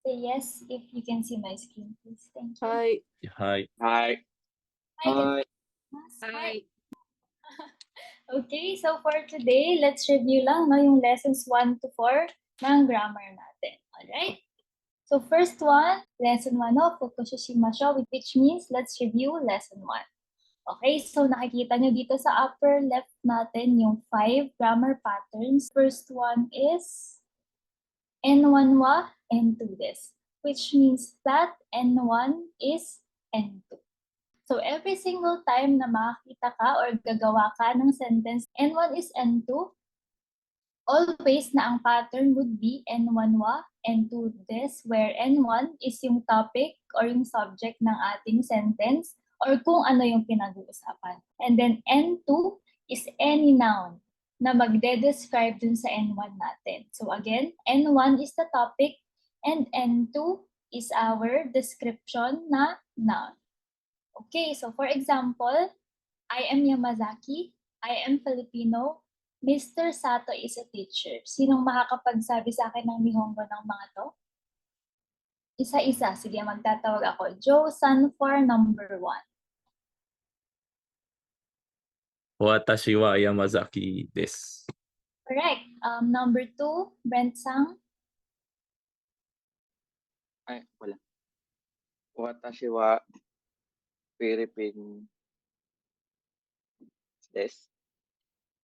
Say yes if you can see my screen, please. Thank you. Hi. Hi. Hi. Hi, Hi. Hi. Okay, so for today, let's review lang no, yung lessons 1 to 4 ng grammar natin. Alright? So first one, lesson 1 no, fukushimasho, which means let's review lesson 1. Okay, so nakikita nyo dito sa upper left natin yung 5 grammar patterns. First one is N1 wa, N2 des, which means that N1 is N2. So every single time na makakita ka or gagawa ka ng sentence, N1 is N2, always na ang pattern would be N1 wa, N2 des, where N1 is yung topic or yung subject ng ating sentence or kung ano yung pinag-uusapan. And then N2 is any noun na magde-describe dun sa N1 natin. So again, N1 is the topic and N2 is our description na noun. Okay, so for example, I am Yamazaki, I am Filipino, Mr. Sato is a teacher. Sinong makakapagsabi sa akin ng Nihongo ng mga to? Isa-isa. Sige, magtatawag ako. Joe-san for number 1. Watashi wa Yamazaki desu. Correct. Number 2, Brent-san. Ay, wala. Watashi wa Philippine des.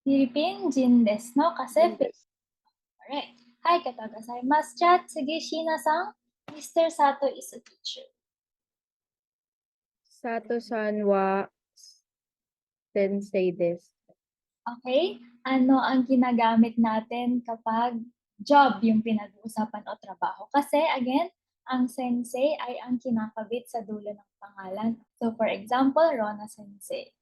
Philippine Jin desu, no? Kasi Jin des. Correct. Hi, katagasaimasu. Chat. Sige, Shina-san. Mr. Sato is a teacher. Sato-san wa Sensei desu. Okay? Ano ang ginagamit natin kapag job yung pinag-uusapan o trabaho? Kasi, again, ang sensei ay ang kinakabit sa dulo ng pangalan. So, for example, Rona Sensei.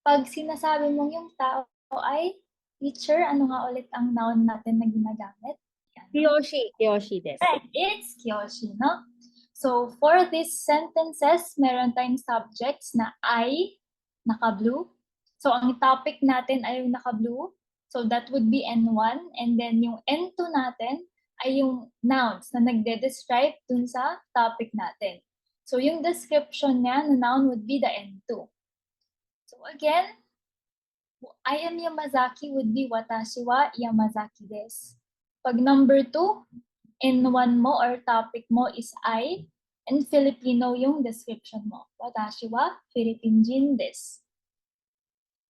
Pag sinasabi mong yung tao ay teacher, ano nga ulit ang noun natin na ginagamit? Yan. Kiyoshi desu. Correct. It's Kyoshi, no? So, for these sentences, meron tayong subjects na I, naka-blue. So, ang topic natin ay yung naka-blue. So, that would be N1. And then, yung N2 natin ay yung nouns na nagde-describe dun sa topic natin. So, yung description niya na noun would be the N2. So, again, I am Yamazaki would be watashi wa Yamazaki desu. Pag number 2, N1 mo or topic mo is I, and Filipino yung description mo. Watashi wa Philippine Jin desu.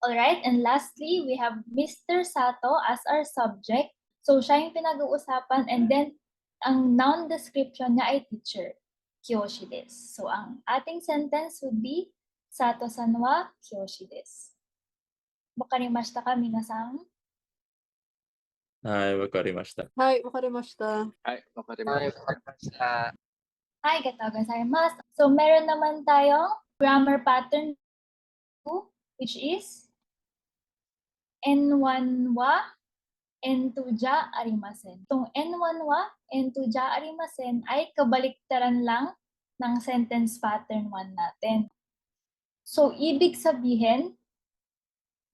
Alright, and lastly, we have Mr. Sato as our subject. So, siya yung pinag-uusapan, and then, ang noun description niya ay teacher, Kyoshi desu. So, ang ating sentence would be, Sato-san wa Kyoshi desu. Wakarimashita ka, Minna-san? Hai, wakarimashita. Hi, wakarimashita. Ay, makarimasu. Hi, katagasaimasu. So, meron naman tayong grammar pattern 2, which is N1 wa, N2 ja arimasen. Itong N1 wa, N2 ja arimasen ay kabaliktaran lang ng sentence pattern 1 natin. So, ibig sabihin,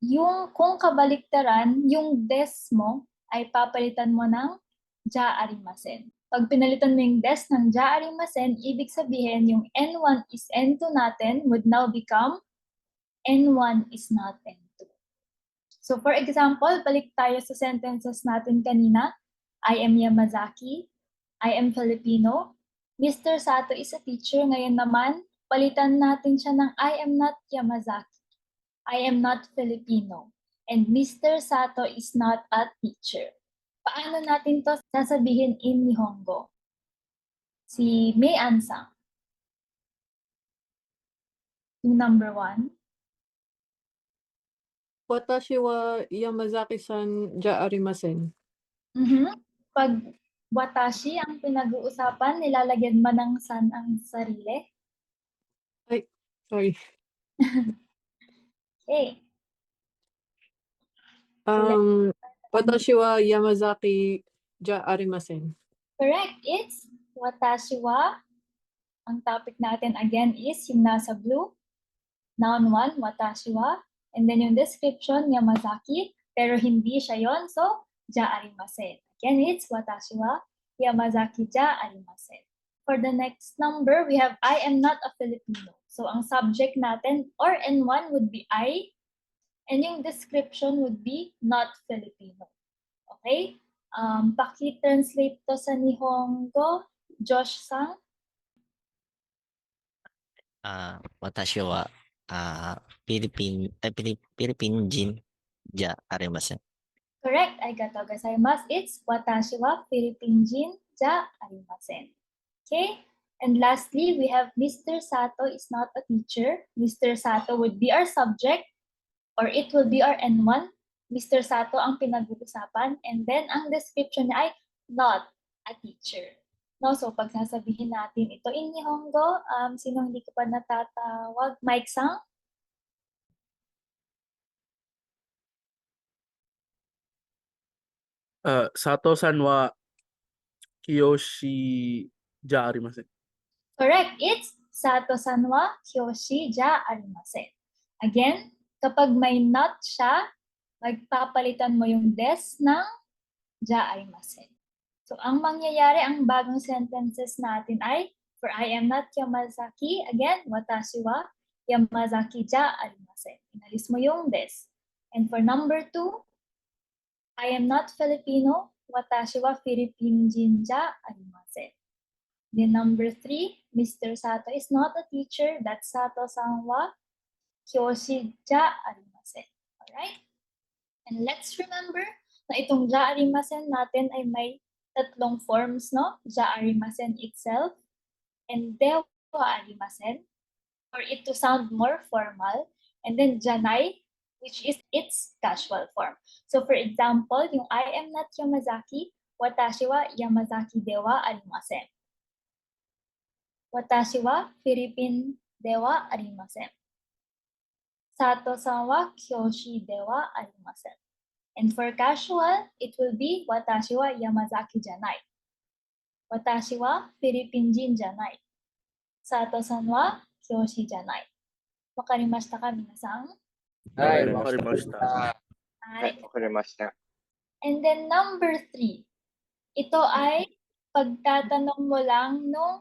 yung kung kabaliktaran, yung des mo ay papalitan mo ng ja arimasen. Pag pinalitan mo yung des ng ja arimasen, ibig sabihin yung N1 is N2 natin would now become N1 is not N2. So for example, balik tayo sa sentences natin kanina. I am Yamazaki. I am Filipino. Mr. Sato is a teacher. Ngayon naman, palitan natin siya ng I am not Yamazaki. I am not Filipino. And Mr. Sato is not a teacher. Paano natin to sasabihin in Nihongo? Si May Ansang. Yung number 1. Watashi wa Yamazaki-san ja arimasen. Pag watashi ang pinag-uusapan, nilalagyan mo ng san ang sarili. Ay, sorry. Okay. Watashi wa Yamazaki ja arimasen. Correct. It's watashi wa. Ang topic natin again is yung nasa blue. Noun 1, watashi wa. And then yung description, Yamazaki. Pero hindi siya yon, so ja arimasen. Again, it's watashi wa Yamazaki ja arimasen. For the next number, we have I am not a Filipino. So ang subject natin or N1 would be I, and yung description would be not Filipino. Okay? Paki-translate to sa Nihongo, Josh-san. 私はフィリピン人じゃありません。 Correct. Arigatou gozaimasu. It's watashi wa Philippine jin ja arimasen. Okay? And lastly, we have Mr. Sato is not a teacher. Mr. Sato would be our subject or it will be our N1. Mr. Sato ang pinag-uusapan. And then, ang description niya ay not a teacher. No, so pag sasabihin natin ito in Nihongo, sino hindi ko pa natatawag? Mike-san? Sato-san wa Kiyoshi ja arimasen. Correct. It's Sato-san wa Kyoshi ja arimasen. Again, kapag may not siya, magpapalitan mo yung des ng ja arimasen. So, ang mangyayari, ang bagong sentences natin ay, for I am not Yamazaki, again, watashi wa Yamazaki ja arimasen. Inalis mo yung des. And for number 2, I am not Filipino, watashi wa Philippine jin ja arimasen. Then number 3, Mr. Sato is not a teacher, that's Sato-san wa Kyoshi ja arimasen. Alright? And let's remember na itong ja arimasen natin ay may tatlong forms, no? Ja arimasen itself and dewa arimasen for it to sound more formal, and then janai, which is its casual form. So for example, yung I am not Yamazaki, watashi wa Yamazaki dewa arimasen. Watashi wa Philippine dewa arimasen. Sato-san wa Kyoshi dewa arimasen. And for casual, it will be watashi wa Yamazaki janai. Watashi wa Philippine jin janai. Sato-san wa Kyoshi janai. Wakarimashita ka, minasan? Ay, Wakarimashita. Wakarimashita. And then number 3, ito ay pagtatanong mo lang nung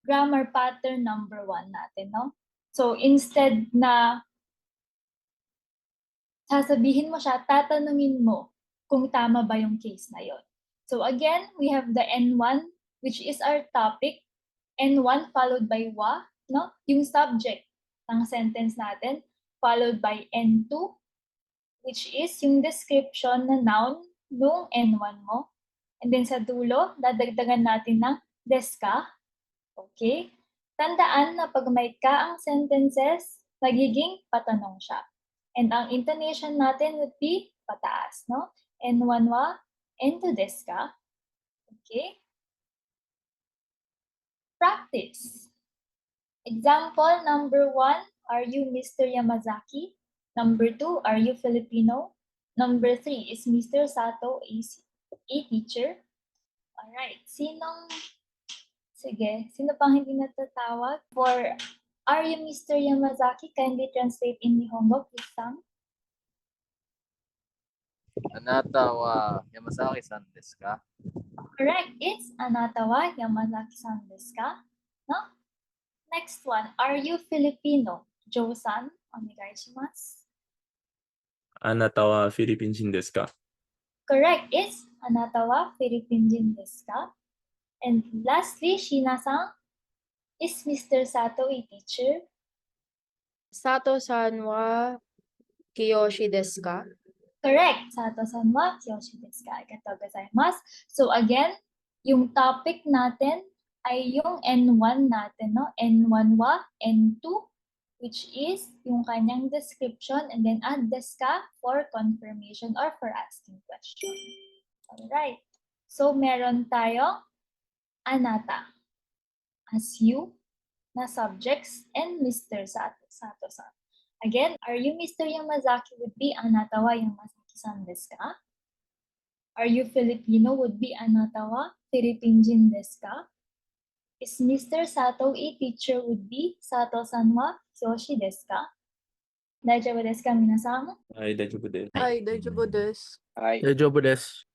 grammar pattern number 1 natin, no? So instead na sasabihin mo siya, tatanungin mo kung tama ba yung case na yon. So again, we have the N1, which is our topic. N1 followed by wa, no? Yung subject ng sentence natin, followed by N2, which is yung description na noun nung N1 mo. And then sa dulo, dadagdagan natin ng des ka. Okay? Tandaan na pag may ka ang sentences, magiging patanong siya. And ang intonation natin would be pataas, no? N1 wa, N2 des ka. Okay? Practice. Example number 1, are you Mr. Yamazaki? Number 2, are you Filipino? Number 3, is Mr. Sato a teacher? Alright, sino pang hindi natatawag? For are you Mr. Yamazaki? Kindly translate in Nihongo, please, Sam. Anata wa Yamazaki-san desu ka? Correct, it's anata wa Yamazaki-san desu ka? No? Next one, are you Filipino? Joe-san, onegaishimasu. Anata wa Philippine jin desu ka? Correct, it's anata wa Philippine jin desu ka? And lastly, Shina-san, is Mr. Sato a teacher? Sato-san wa Kiyoshi desu ka? Correct, Sato-san wa Kyoshi desu ka? Arigatou gozaimasu. So again, yung topic natin ay yung N1 natin, no? N1 wa, N2, which is yung kanyang description, and then add desu ka for confirmation or for asking question. Alright. So meron tayong anata as you na subjects and Mr. Sato-san. Again, are you Mr. Yamazaki would be anata wa Yamazaki-san desu ka? Are you Filipino would be anata wa Philippine jin desu ka? Is Mr. Sato a teacher would be Sato-san wa Kyoshi desu ka? Daijoubu desu ka, minasan? Ay, daijoubu desu. Ay, daijoubu desu. Ay, Daijoubu desu.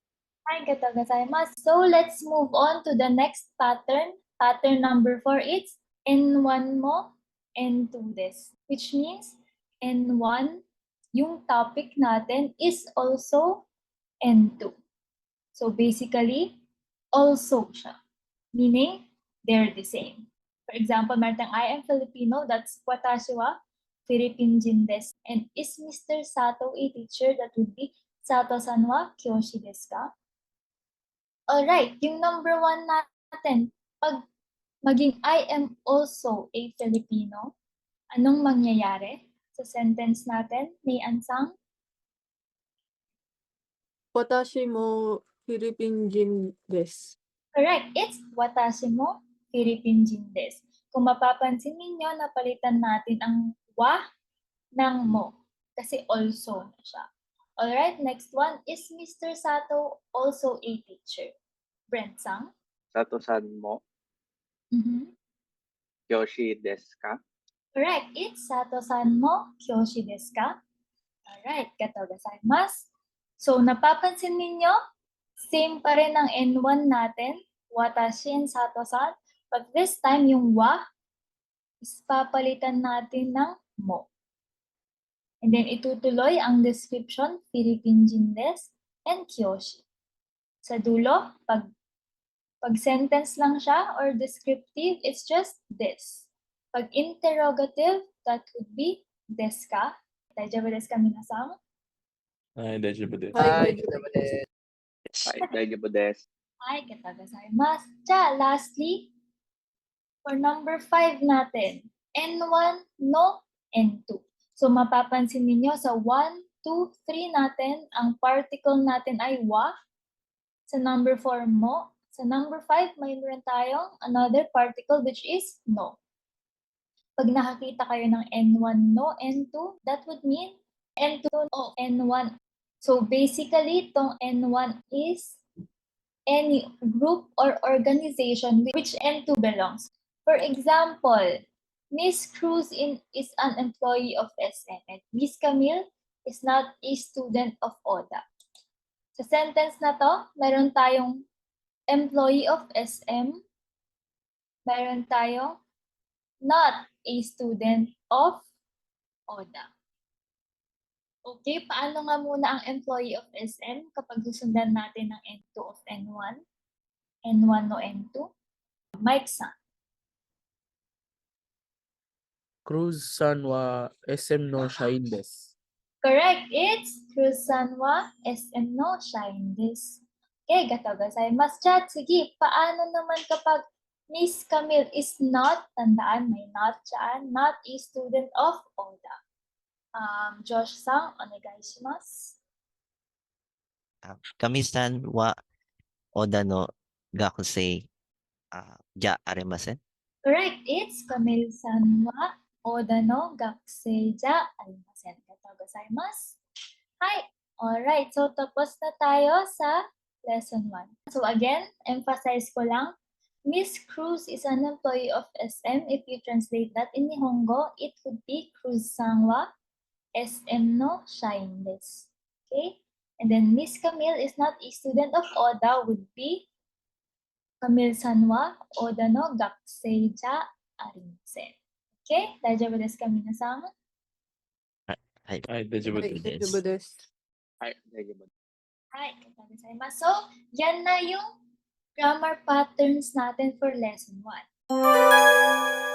Arigatou gozaimasu. So let's move on to the next pattern. Pattern number 4, it's N1 mo, N2 des. Which means N1, yung topic natin is also N2. So basically, also siya. Meaning, they're the same. For example, meron tayong I am Filipino, that's watashi wa Filipinjin desu. And is Mr. Sato a teacher? That would be Sato-san wa kyoshi desu ka? Alright, yung number 1 natin, pag maging I am also a Filipino, anong mangyayari sa sentence natin? May ansang? Watashi mo Filipinjin desu. Correct. It's watashi mo Filipinjin desu. Kung mapapansin ninyo, napalitan natin ang wa ng mo. Kasi also na siya. Alright, next one. Is Mr. Sato also a teacher? Brent-san? Sato-san mo kyoshi desu ka? Correct. It's Sato-san mo kyoshi desu ka? Alright, gatou gozaimasu. So, napapansin ninyo, same pa rin ang N1 natin, watashi and Sato-san. But this time, yung wa, is papalitan natin ng mo. And then, itutuloy ang description, Filipinjin desu and kyoshi. Sa dulo, pag sentence lang siya or descriptive, it's just this. Pag interrogative, that would be desu ka? Daijoubu desu ka, minasan? はい、大丈夫です。はい、Daijoubu desu. Ay, gatou gozaimasu. Cha, lastly, for number 5 natin, N1, no, N2. So, mapapansin ninyo sa 1, 2, 3 natin, ang particle natin ay wa. Sa number 4, mo. Sa number 5, mayroon tayong another particle which is no. Pag nakakita kayo ng N1, no, N2, that would mean N2 o N1. So basically, tong N1 is any group or organization which N2 belongs. For example, Miss Cruz is an employee of SM and Miss Camille is not a student of ODA. Sa sentence na to, meron tayong employee of SM, meron tayong not a student of ODA. Okay, paano nga muna ang employee of SM kapag susundan natin ng N2 of N1? N1 no N2? Mike-san. Cruz-san wa SM no shain desu. Correct, it's Cruz-san wa SM no shain desu. Okay, gatou gozaimasu. Chat, sige, paano naman kapag Miss Camille is not, tandaan, may not dyan, not a student of ODA. Josh-san, onegaishimasu. Kami-san wa Oda no gakusei ja arimasen. Correct. It's Camille-san wa Oda no gakusei ja arimasen. Gatou gozaimasu. Hi. Alright. So, tapos na tayo sa lesson 1. So, again, emphasize ko lang, Miss Cruz is an employee of SM. If you translate that in Nihongo, it would be Cruz-san wa SM no shain desu. Okay? And then Miss Camille is not a student of ODA would be Camille-san wa Oda no gakusei ja arimasen. Okay? Daijoubu desu ka, minasan? はい。はい、大丈夫 Hi, です。 daijoubu desu. Daijoubu. Hi, gatou gozaimasu. So, yan na yung grammar patterns natin for lesson 1.